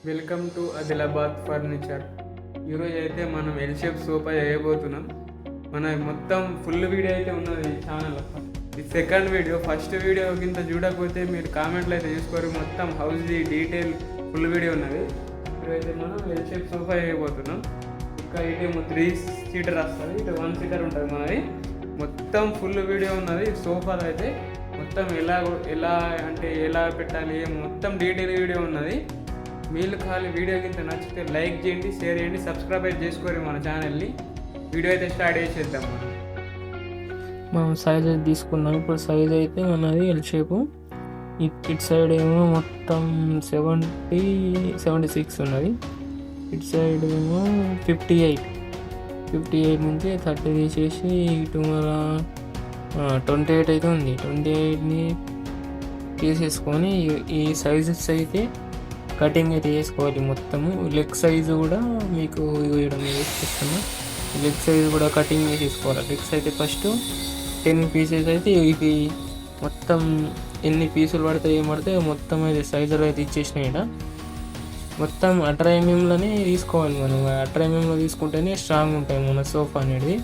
Welcome to Adilabad furniture. ఈరోజు అయితే మనం ఎల్ షేప్ సోఫా వేయబోతున్నాం. మన మొత్తం ఫుల్ వీడియో అయితే ఉన్నది ఈ ఛానల్లో. ఇది సెకండ్ వీడియో. ఫస్ట్ వీడియో కింద చూడకపోతే మీరు కామెంట్లు అయితే చూసుకోరు. మొత్తం హౌస్ది డీటెయిల్ ఫుల్ వీడియో ఉన్నది. ఈరోజు అయితే మనం ఎల్ షేప్ సోఫా వేయబోతున్నాం. ఇంకా ఇటేమో 3 సీటర్ వస్తుంది, ఇటు 1 సీటర్ ఉంటుంది మనది. మొత్తం ఫుల్ వీడియో ఉన్నది సోఫాలో అయితే. మొత్తం ఎలా అంటే ఎలా పెట్టాలి మొత్తం డీటెయిల్ వీడియో ఉన్నది. మీరు ఖాళీ వీడియో కింద నచ్చితే లైక్ చేయండి, షేర్ చేయండి, సబ్స్క్రైబ్ అయితే చేసుకోరు మన ఛానల్ని. వీడియో అయితే స్టార్ట్ చేసేద్దాం. మనం సైజ్ అయితే తీసుకున్నాం. ఇప్పుడు సైజ్ అయితే మనది ఎల్ షేపు. ఇటు సైడ్ ఏమో మొత్తం 76 ఉన్నది. ఇటు సైడ్ ఏమో 58 నుంచి 30 తీసేసి ఇటు మన 28 అయితే ఉంది. 28ని తీసేసుకొని ఈ సైజెస్ అయితే కటింగ్ అయితే చేసుకోవాలి. మొత్తము లెగ్ సైజు కూడా మీకు ఇవ్వడం చేస్తున్నా. లెగ్ సైజు కూడా కటింగ్ చేసుకోవాలి. లెగ్స్ అయితే ఫస్ట్ 10 పీసెస్ అయితే ఇవి మొత్తం ఎన్ని పీసులు పడతాయి మొత్తం అయితే సైజులు అయితే ఇచ్చేసినాయి. మొత్తం 18 mm తీసుకోవాలి. మనం 18 mm తీసుకుంటేనే స్ట్రాంగ్ ఉంటాయి మన సోఫా అనేది.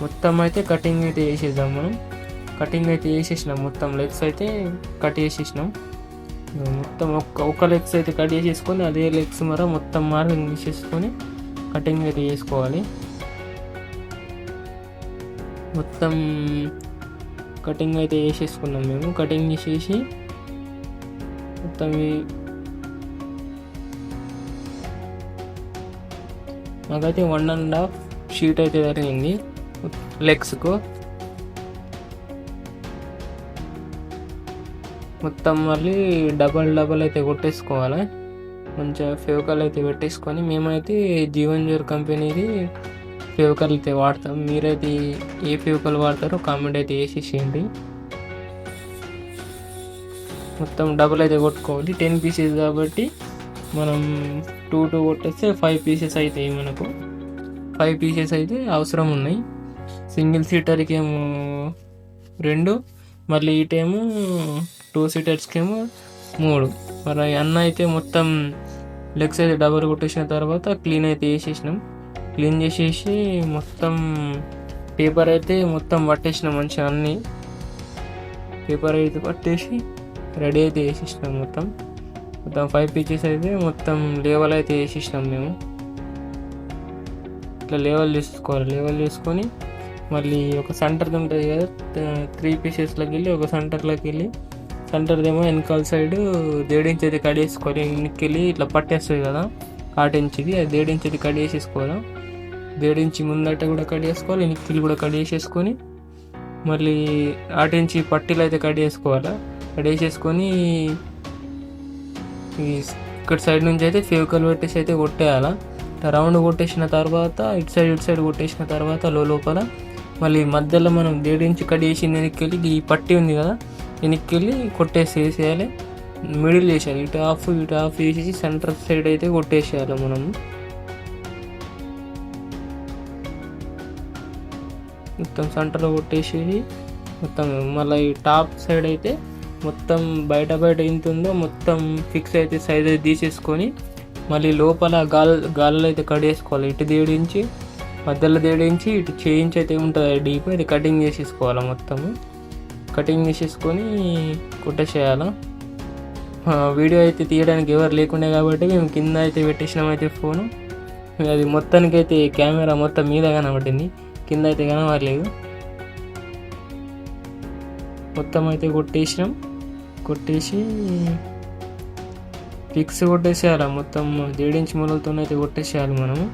మొత్తం అయితే కటింగ్ అయితే చేసేద్దాం. మనం కటింగ్ అయితే చేసేసినాం. మొత్తం లెగ్స్ అయితే కట్ చేసేసినాం. మొత్తం ఒక లెగ్స్ అయితే కట్ చేసేసుకొని అదే లెగ్స్ మొత్తం మార్కింగ్ తీసేసుకొని కటింగ్ అయితే చేసుకోవాలి. మొత్తం కటింగ్ అయితే చేసేసుకున్నాం మేము. కటింగ్ చేసేసి మొత్తం మాకైతే 1.5 షీట్ అయితే జరిగింది లెగ్స్కు. మొత్తం మళ్ళీ డబల్ అయితే కొట్టేసుకోవాలి. కొంచెం ఫెవికాల్ అయితే పెట్టేసుకొని, మేమైతే జీవన్జర్ కంపెనీది ఫెవికాల్ అయితే వాడతాం. మీరైతే ఏ ఫెవికాల్ వాడతారో కామెంట్ అయితే వేసేసేయండి. మొత్తం డబల్ అయితే కొట్టుకోవాలి. 10 పీసెస్ కాబట్టి మనం 2 కొట్టేస్తే 5 పీసెస్ అవుతాయి. మనకు 5 పీసెస్ అయితే అవసరం ఉన్నాయి. సింగిల్ సీటర్కి ఏమో 2, మళ్ళీ ఇటేమో 2 సీటర్స్కి ఏమో 3. మరి అన్న అయితే మొత్తం లెగ్స్ అయితే డబల్ కొట్టేసిన తర్వాత క్లీన్ అయితే చేసేసినాం. క్లీన్ చేసేసి మొత్తం పేపర్ అయితే మొత్తం పట్టేసినాం. మంచిగా అన్నీ పేపర్ అయితే పట్టేసి రెడీ అయితే చేసేసినాం. మొత్తం 5 పీసెస్ అయితే మొత్తం లేవల్ అయితే వేసేసినాం మేము. ఇట్లా లేవల్ చేసుకోవాలి. లేవల్ చేసుకొని మళ్ళీ ఒక సెంటర్ది ఉంటుంది కదా, 3 పీసెస్లోకి వెళ్ళి ఒక సెంటర్లోకి వెళ్ళి, సెంటర్దేమో వెనకాల సైడ్ 1.5 ఇంచ్ అయితే కట్ చేసుకోవాలి. వెనక్కి ఇట్లా పట్టేస్తుంది కదా 1.5 ఇంచ్ది, అది 1.5 ఇంచ్ అయితే కట్ చేసేసుకోవాలి. 1.5 ఇంచ్ ముందట కూడా కట్ చేసుకోవాలి, వెనక్కి కూడా కట్ చేసేసుకొని మళ్ళీ 1.5 ఇంచ్ పట్టీలు అయితే కట్ చేసుకోవాలి. కట్ చేసేసుకొని ఇక్కడ సైడ్ నుంచి అయితే ఫెవికాల్ పెట్టేసి అయితే కొట్టేయాలి. రౌండ్ కొట్టేసిన తర్వాత ఇటు సైడ్ కొట్టేసిన తర్వాత లోపల మళ్ళీ మధ్యలో మనం 1.5 ఇంచ్ కట్ చేసి వెనక్కి వెళ్ళి ఈ పట్టి ఉంది కదా, వెనక్కి వెళ్ళి కొట్టేసేయాలి. మిడిల్ చేసేయాలి. ఇటు హాఫ్ వేసేసి సెంటర్ సైడ్ అయితే కొట్టేసేయాలి మనము. మొత్తం సెంటర్లో కొట్టేసేసి మొత్తం మళ్ళీ ఈ టాప్ సైడ్ అయితే మొత్తం బయట ఎంత ఉందో మొత్తం ఫిక్స్ అయితే సైజ్ అయితే తీసేసుకొని మళ్ళీ లోపల గాల్లో అయితే కట్ చేసుకోవాలి. ఇటు 1.5 ఇంచ్, మధ్యలో 1.5 ఇంచ్, ఇటు చేయించి అయితే ఉంటుంది డీప్, అది కటింగ్ చేసేసుకోవాలి. మొత్తము కటింగ్ చేసేసుకొని కొట్టేసేయాలి. వీడియో అయితే తీయడానికి ఎవరు లేకుండే కాబట్టి మేము కింద అయితే పెట్టేసినాం అయితే ఫోను. అది మొత్తానికి అయితే కెమెరా మొత్తం మీద కనబడింది, కింద అయితే కనబడలేదు. మొత్తం అయితే కొట్టేసినాం. కొట్టేసి ఫిక్స్ కొట్టేసేయాలి. మొత్తం 1.5 ఇంచ్ మూలలతో అయితే కొట్టేసేయాలి మనము.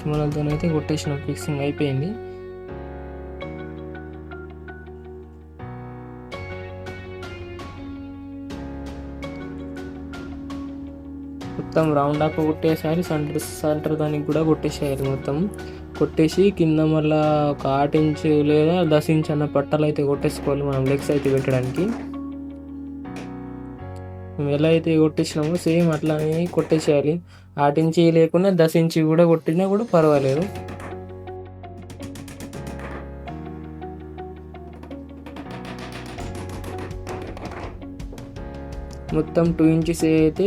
మూలలతో అయితే కొట్టేసిన ఫిక్సింగ్ అయిపోయింది. మొత్తం రౌండ్ అప్ కొట్టేసారి సెంటర్ దానికి కూడా కొట్టేసేయాలి. మొత్తం కొట్టేసి కింద మళ్ళీ ఒక 1/8 ఇంచ్ లేదా 10 ఇంచ్ అన్న పట్టాలు అయితే కొట్టేసుకోవాలి మనం లెగ్స్ అయితే పెట్టడానికి. మేము ఎలా అయితే కొట్టేసినామో సేమ్ అట్లానే కొట్టేసేయాలి. 1/8 ఇంచ్ లేకుండా 10 ఇంచ్ కూడా కొట్టినా కూడా పర్వాలేదు. మొత్తం 2 ఇంచెస్ అయితే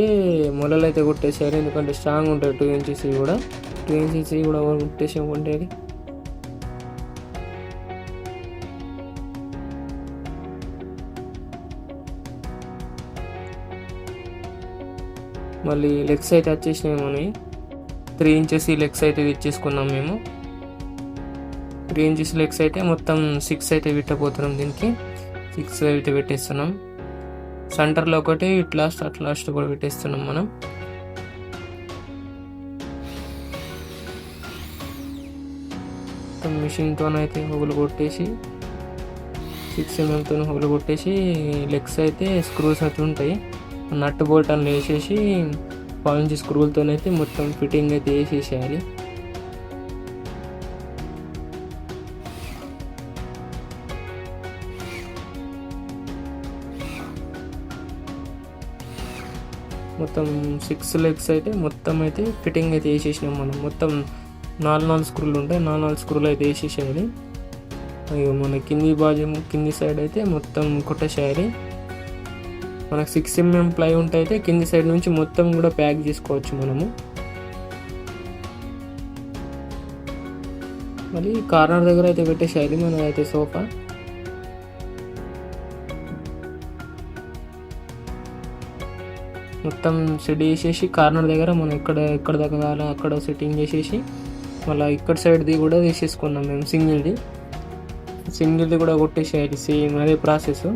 మొలలు అయితే కొట్టేసారు, ఎందుకంటే స్ట్రాంగ్ ఉంటుంది 2 ఇంచెస్ కూడా. 2 ఇంచెస్ కూడా కొట్టేసాం ఉండేది. మళ్ళీ లెగ్స్ అయితే వచ్చేసినాయి మనవి. 3 ఇంచెస్ లెగ్స్ అయితే తెచ్చేసుకున్నాం మేము. 3 ఇంచెస్ లెగ్స్ అయితే మొత్తం 6 అయితే పెట్టబోతున్నాం. దీనికి 6 అయితే పెట్టేస్తున్నాం. సెంటర్లో ఒకటి అట్ లాస్ట్ కూడా పెట్టేస్తున్నాం మనం. మిషన్తో అయితే హోగులు కొట్టేసి 6 mm హోగులు కొట్టేసి లెగ్స్ అయితే స్క్రూస్ అయితే ఉంటాయి, నట్ బోల్ట్ అని వేసేసి 5 ఇంచ్ స్క్రూలతో అయితే మొత్తం ఫిట్టింగ్ అయితే వేసేసేయాలి. మొత్తం 6 లెగ్స్ అయితే మొత్తం అయితే ఫిట్టింగ్ అయితే వేసేసినాం మనం. మొత్తం 4 స్క్రూలు ఉంటాయి, 4 స్క్రూలు అయితే వేసేసేయాలి. అయ్యో మన కింది సైడ్ అయితే మొత్తం కొట్టేసేయాలి. మనకు 6 mm ప్లై ఉంటే అయితే కింది సైడ్ నుంచి మొత్తం కూడా ప్యాక్ చేసుకోవచ్చు మనము. మళ్ళీ కార్నర్ దగ్గర అయితే పెట్టేసేయాలి మనదైతే సోఫా. మొత్తం సెట్ చేసేసి కార్నర్ దగ్గర మనం ఎక్కడ దగ్గర అక్కడ సెట్టింగ్ చేసేసి మళ్ళీ ఇక్కడ సైడ్ది కూడా తీసేసుకున్నాం మేము. సింగిల్ది కూడా కొట్టేసేయాలి, సేమ్ అదే ప్రాసెస్.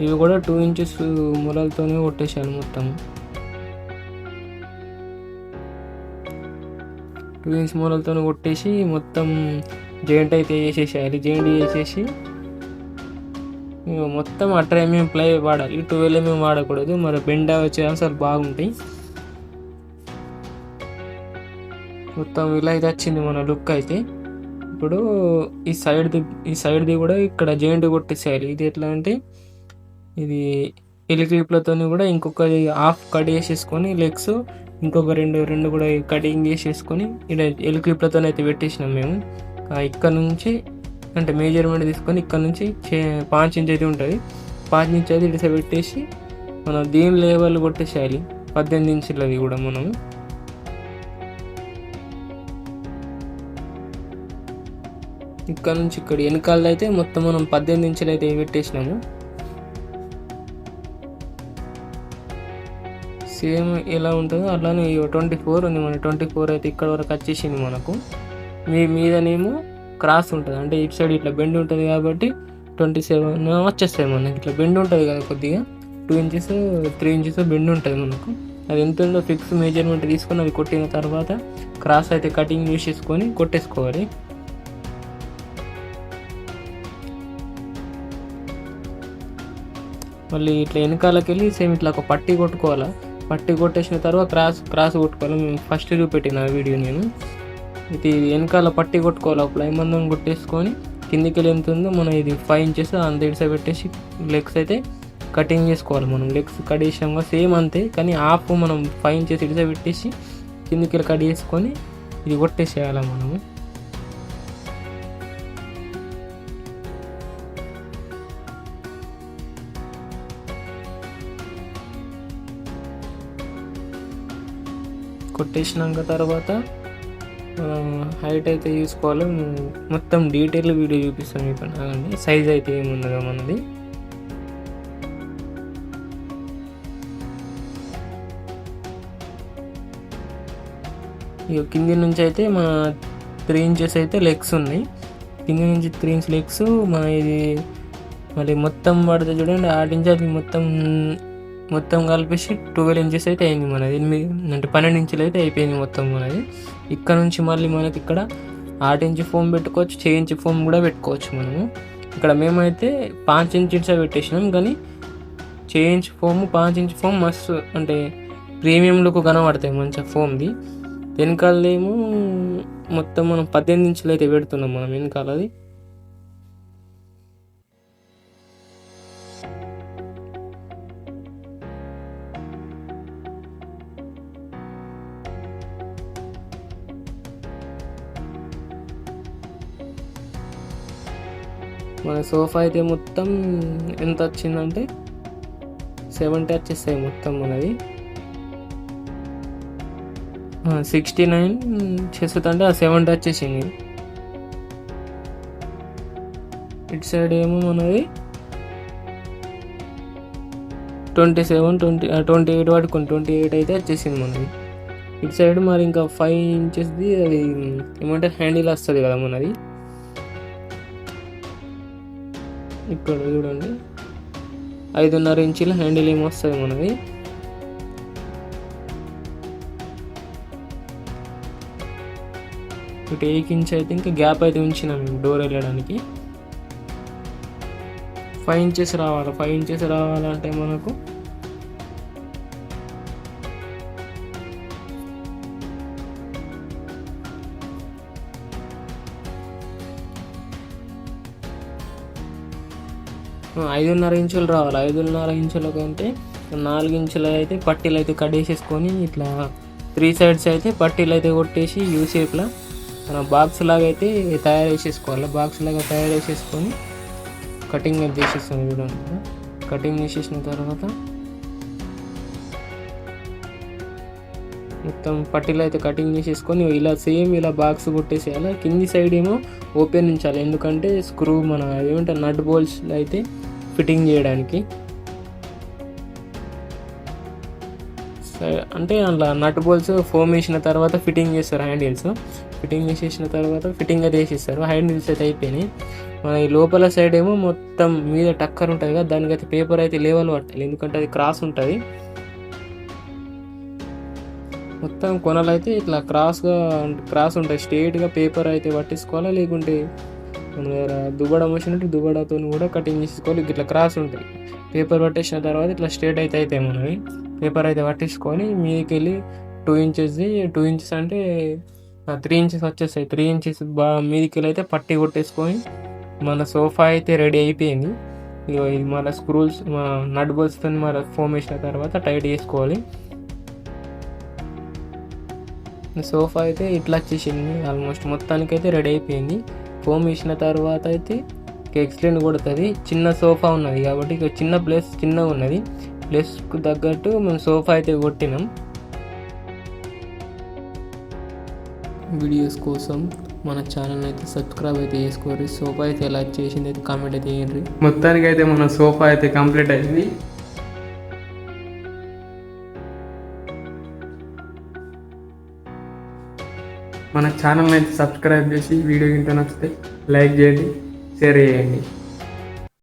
ఇవి కూడా 2 ఇంచెస్ మొలలతోనే కొట్టేసాను మొత్తం. 2 ఇంచ్ మొలలతో కొట్టేసి మొత్తం జాయింట్ అయితే వేసేసేయాలి. జాయింట్ వేసేసి మొత్తం 18 mm ప్లై వాడాలి, 12 mm వాడకూడదు, మరి బెండ్ వచ్చే ఛాన్సెస్ బాగుంటాయి. మొత్తం ఇలా అయితే వచ్చింది మన లుక్ అయితే. ఇప్పుడు ఈ సైడ్ది కూడా ఇక్కడ జాయింట్ కొట్టేసేయాలి. ఇది ఎట్లా అంటే ఇది ఎలిక్లిప్లతో కూడా ఇంకొక హాఫ్ కట్ చేసేసుకొని లెగ్స్ ఇంకొక రెండు కూడా కటింగ్ చేసేసుకొని ఇలా ఎలిక్లిప్లతో అయితే పెట్టేసినాం మేము. ఇక్కడ నుంచి అంటే మెజర్మెంట్ తీసుకొని ఇక్కడ నుంచి 5 ఇంచ్ అయితే ఉంటుంది, 5 ఇంచ్ అయితే ఇట్లా పెట్టేసి మనం దీని లెవెల్ కొట్టేసేయాలి. 18 ఇంచులది కూడా మనం ఇక్కడ నుంచి ఇక్కడ వెనకాల అయితే మొత్తం మనం 18 ఇంచులు అయితే పెట్టేసినాము. సేమ్ ఎలా ఉంటుందో అలానే 24 ఉంది మన. 24 అయితే ఇక్కడ వరకు వచ్చేసింది మనకు. మీదనేమో క్రాస్ ఉంటుంది, అంటే ఇటు సైడ్ ఇట్లా బెండ్ ఉంటుంది కాబట్టి 27 వచ్చేస్తాయి మనకి. ఇట్లా బెండ్ ఉంటుంది కదా కొద్దిగా, 2 ఇంచెస్ 3 ఇంచెస్ బెండ్ ఉంటుంది మనకు. అది ఎంత ఉందో ఫిక్స్ మెజర్మెంట్ తీసుకొని అది కొట్టిన తర్వాత క్రాస్ అయితే కటింగ్ చేసేసుకొని కొట్టేసుకోవాలి. మళ్ళీ ఇట్లా వెనకాలకి వెళ్ళి సేమ్ ఇట్లా ఒక పట్టీ కొట్టుకోవాలి. పట్టీ కొట్టేసిన తర్వాత క్రాస్ కొట్టుకోవాలి. మేము ఫస్ట్ చూపెట్టిన వీడియో నేను. ఇది వెనకాల పట్టీ కొట్టుకోవాలి, ప్లై మందం కొట్టేసుకొని కిందికి వెళ్ళి ఎంత ఉందో మనం ఇది 5 ఇంచెస్ అంత ఇడిసా పెట్టేసి లెగ్స్ అయితే కటింగ్ చేసుకోవాలి. మనం లెగ్స్ కట్ చేసాము సేమ్ అంతే, కానీ హాఫ్ మనం 5 ఇంచెస్ ఇడిసా పెట్టేసి కిందికి వెళ్ళి కట్ చేసుకొని ఇది కొట్టేసేయాలి మనము. కొట్టేసినాక తర్వాత హైట్ అయితే చూసుకోవాలి. మొత్తం డీటెయిల్ వీడియో చూపిస్తాను మీకు. కానీ సైజ్ అయితే ఏముండదు మనది. ఇక కింది నుంచి అయితే మన 3 ఇంచెస్ అయితే లెగ్స్ ఉన్నాయి. కింది నుంచి 3 ఇంచ్ లెగ్స్ మన ఇది మళ్ళీ మొత్తం పడితే చూడండి 8 ఇంచ్ అది మొత్తం కలిపేసి 12 ఇంచెస్ అయితే అయింది మనది. 12 ఇంచులు అయితే అయిపోయింది మొత్తం మనది. ఇక్కడ నుంచి మళ్ళీ మనకి ఇక్కడ 8 ఇంచ్ ఫోమ్ పెట్టుకోవచ్చు, 6 ఇంచ్ ఫోమ్ కూడా పెట్టుకోవచ్చు మనము. ఇక్కడ మేమైతే 5 ఇంచెస్ పెట్టేసినాం, కానీ 6 ఇంచ్ ఫోమ్ 5 ఇంచ్ ఫోమ్ మస్తు అంటే ప్రీమియం లుక్ కనబడతాయి మంచిగా ఫోమ్ది. వెనకాలదేమో మొత్తం మనం 18 ఇంచులు అయితే పెడుతున్నాం మనం వెనకాలది. మన సోఫా అయితే మొత్తం ఎంత వచ్చిందంటే 70 వచ్చేస్తాయి మొత్తం మనది. 69 చేస్తుంటే ఆ 70 వచ్చేసింది. ఇటు సైడ్ ఏమో మనది 28 పట్టుకుని 28 అయితే వచ్చేసింది మనది. ఇటు సైడ్ మరి ఇంకా 5 ఇంచెస్ది అది ఏమంటారు హ్యాండిల్ వస్తుంది కదా మనది. ఇక్కడ చూడండి 5.5 ఇంచుల హ్యాండిల్ ఏమో వస్తుంది మనది. ఇటు 8 ఇంచ్ అయితే ఇంకా గ్యాప్ అయితే ఉంచినాం మేము డోర్ వెళ్ళడానికి. 5 ఇంచెస్ రావాలి. 5 ఇంచెస్ రావాలంటే మనకు ఐదున్నర ఇంచులు రావాలి. 5.5 ఇంచుల కంటే 4 ఇంచులు అయితే పట్టీలు అయితే కట్ చేసేసుకొని ఇట్లా 3 సైడ్స్ అయితే పట్టీలు అయితే కొట్టేసి యూ షేప్లో మన బాక్స్ లాగా అయితే తయారు చేసేసుకోవాలి. బాక్స్ లాగా తయారు చేసేసుకొని కటింగ్ అయితే చేసేస్తాను చూడండి. కటింగ్ చేసేసిన తర్వాత మొత్తం పట్టీలు అయితే కటింగ్ చేసేసుకొని ఇలా సేమ్ ఇలా బాక్స్ కొట్టేసేయాలి. కింది సైడ్ ఏమో ఓపెన్ ఉంచాలి, ఎందుకంటే స్క్రూ మన ఏమంటారు నట్ బోల్ట్స్ అయితే ఫిట్టింగ్ చేయడానికి. అంటే అలా నట్ బోల్ట్స్ ఫోమ్ వేసిన తర్వాత ఫిట్టింగ్ చేస్తారు. హ్యాండిల్స్ ఫిట్టింగ్ చేసేసిన తర్వాత ఫిట్టింగ్ అయితే వేసేస్తారు. హ్యాండిల్స్ అయితే అయిపోయినాయి. మన ఈ లోపల సైడ్ ఏమో మొత్తం మీద టక్కర్ ఉంటుంది కదా, దానికైతే పేపర్ అయితే లేవల్ పట్టాలి, ఎందుకంటే అది క్రాస్ ఉంటుంది. మొత్తం కొనలు అయితే ఇట్లా క్రాస్ ఉంటాయి. స్ట్రేట్గా పేపర్ అయితే పట్టేసుకోవాలి, లేకుంటే మన దగ్గర దుబ్బడ మోసినట్టు దుబ్బడతో కూడా కటింగ్ చేసుకోవాలి. ఇట్లా క్రాస్ ఉంటాయి. పేపర్ పట్టేసిన తర్వాత ఇట్లా స్ట్రేట్ అయితే అవుతాయి మనవి. పేపర్ అయితే పట్టేసుకొని మీదకి వెళ్ళి 2 ఇంచెస్ది 2 ఇంచెస్ అంటే 3 ఇంచెస్ వచ్చేస్తాయి. 3 ఇంచెస్ మీదకి వెళ్ళి అయితే పట్టి కొట్టేసుకొని మన సోఫా అయితే రెడీ అయిపోయింది. ఇది మన స్క్రూల్స్ మన నట్ బోల్ట్స్తో మన ఫోమ్ వేసిన తర్వాత టైట్ చేసుకోవాలి. సోఫా అయితే ఇట్లా వచ్చేసింది. ఆల్మోస్ట్ మొత్తానికైతే రెడీ అయిపోయింది. ఫోమ్ వేసిన తర్వాత అయితే ఎక్స్టెండ్ కొడుతుంది. చిన్న సోఫా ఉన్నది కాబట్టి ఇక చిన్న ప్లేస్ చిన్నగా ఉన్నది. ప్లేస్కు తగ్గట్టు మేము సోఫా అయితే కొట్టినాం. వీడియోస్ కోసం మన ఛానల్ అయితే సబ్స్క్రైబ్ అయితే చేసుకోండి. సోఫా అయితే ఎలా చేసింది అయితే కామెంట్ అయితే చేయండి. మొత్తానికి అయితే మన సోఫా అయితే కంప్లీట్ అయింది. మన ఛానల్ని అయితే సబ్స్క్రైబ్ చేసి వీడియో కింద నచ్చితే లైక్ చేయండి, షేర్ చేయండి.